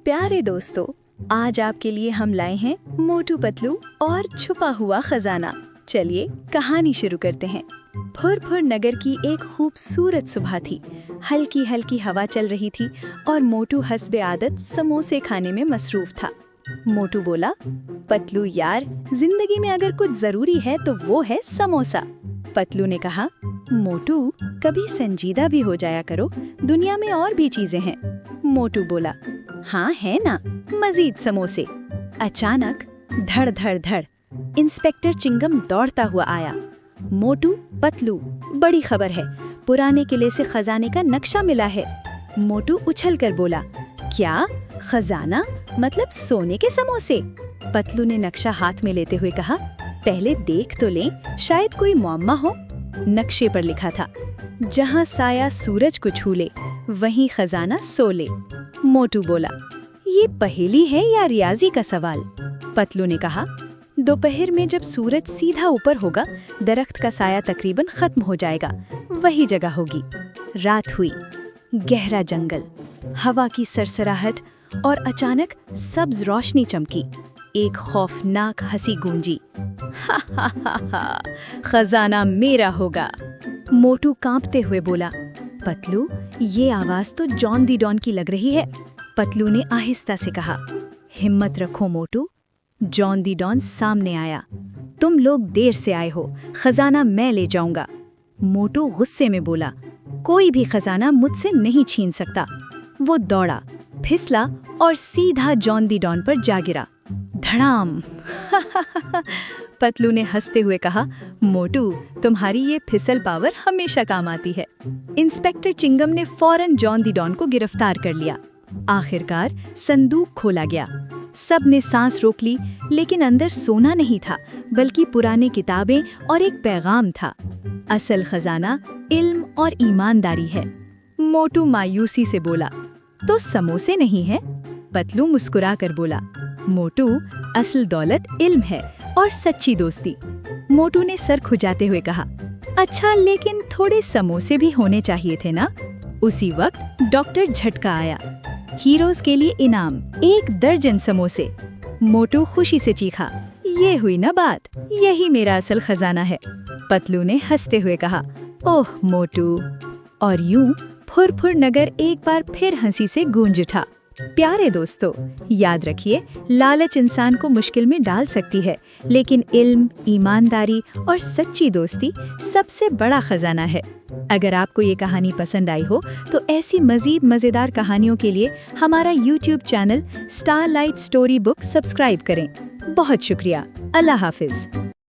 प्यारे दोस्तों, आज आपके लिए हम लाए हैं मोटू पतलू और छुपा हुआ खजाना। चलिए कहानी शुरू करते हैं। फुरफुर नगर की एक खूबसूरत सुबह थी। हल्की हल्की हवा चल रही थी और मोटू हस्बे आदत समोसे खाने में मसरूफ था। मोटू बोला, पतलू यार, जिंदगी में अगर कुछ जरूरी है तो वो है समोसा। पतलू ने कहा, मोटू कभी संजीदा भी हो जाया करो, दुनिया में और भी चीजें हैं। मोटू बोला, हाँ है ना, मजीद समोसे। अचानक धड़ धड़ धड़ इंस्पेक्टर चिंगम दौड़ता हुआ आया। मोटू, पतलू, बड़ी खबर है, पुराने किले से खजाने का नक्शा मिला है। मोटू उछलकर बोला, क्या खजाना, मतलब सोने के समोसे? पतलू ने नक्शा हाथ में लेते हुए कहा, पहले देख तो लें, शायद कोई मुअम्मा हो। नक्शे पर लिखा था, जहाँ साया सूरज को छू ले वहीं खजाना सो ले। मोटू बोला, ये पहेली है या रियाजी का सवाल? पतलू ने कहा, दोपहर में जब सूरज सीधा ऊपर होगा, दरख्त का साया तकरीबन खत्म हो जाएगा, वही जगह होगी। रात हुई, गहरा जंगल, हवा की सरसराहट और अचानक सब्ज रोशनी चमकी। एक खौफनाक हंसी गूंजी। हा हा हा हा, खजाना मेरा होगा। मोटू कांपते हुए बोला, पतलू, ये आवाज तो जॉन दी डॉन की लग रही है। पतलू ने आहिस्ता से कहा, हिम्मत रखो मोटू। जॉन दी डॉन सामने आया। तुम लोग देर से आए हो, खजाना मैं ले जाऊंगा। मोटू गुस्से में बोला, कोई भी खजाना मुझसे नहीं छीन सकता। वो दौड़ा, फिसला और सीधा जॉन दी डॉन पर जा गिरा। धड़ाम। पतलू ने हंसते हुए कहा, मोटू, तुम्हारी ये फिसल पावर हमेशा काम आती है। इंस्पेक्टर चिंगम ने फौरन जॉन दी डॉन को गिरफ्तार कर लिया। आखिरकार संदूक खोला गया। सब ने सांस रोक ली, लेकिन अंदर सोना नहीं था, बल्कि पुरानी किताबें और एक पैगाम था। असल खजाना इल्म और ईमानदारी है। मोटू मायूसी से बोला, तो समोसे नहीं है? पतलू मुस्कुराकर बोला, मोटू, असल दौलत इल्म है और सच्ची दोस्ती। मोटू ने सर खुजाते हुए कहा, अच्छा, लेकिन थोड़े समोसे भी होने चाहिए थे ना? उसी वक्त डॉक्टर झटका आया। हीरोज के लिए इनाम, 1 दर्जन समोसे। मोटू खुशी से चीखा, ये हुई ना बात, यही मेरा असल खजाना है। पतलू ने हंसते हुए कहा, ओह मोटू। और यूं फुरफुर नगर एक बार फिर हंसी से गूंज उठा। प्यारे दोस्तों, याद रखिए, लालच इंसान को मुश्किल में डाल सकती है, लेकिन इल्म, ईमानदारी और सच्ची दोस्ती सबसे बड़ा खजाना है। अगर आपको ये कहानी पसंद आई हो तो ऐसी मजीद मज़ेदार कहानियों के लिए हमारा YouTube channel starlight story book subscribe करें। बहुत शुक्रिया। अल्लाह हाफिज।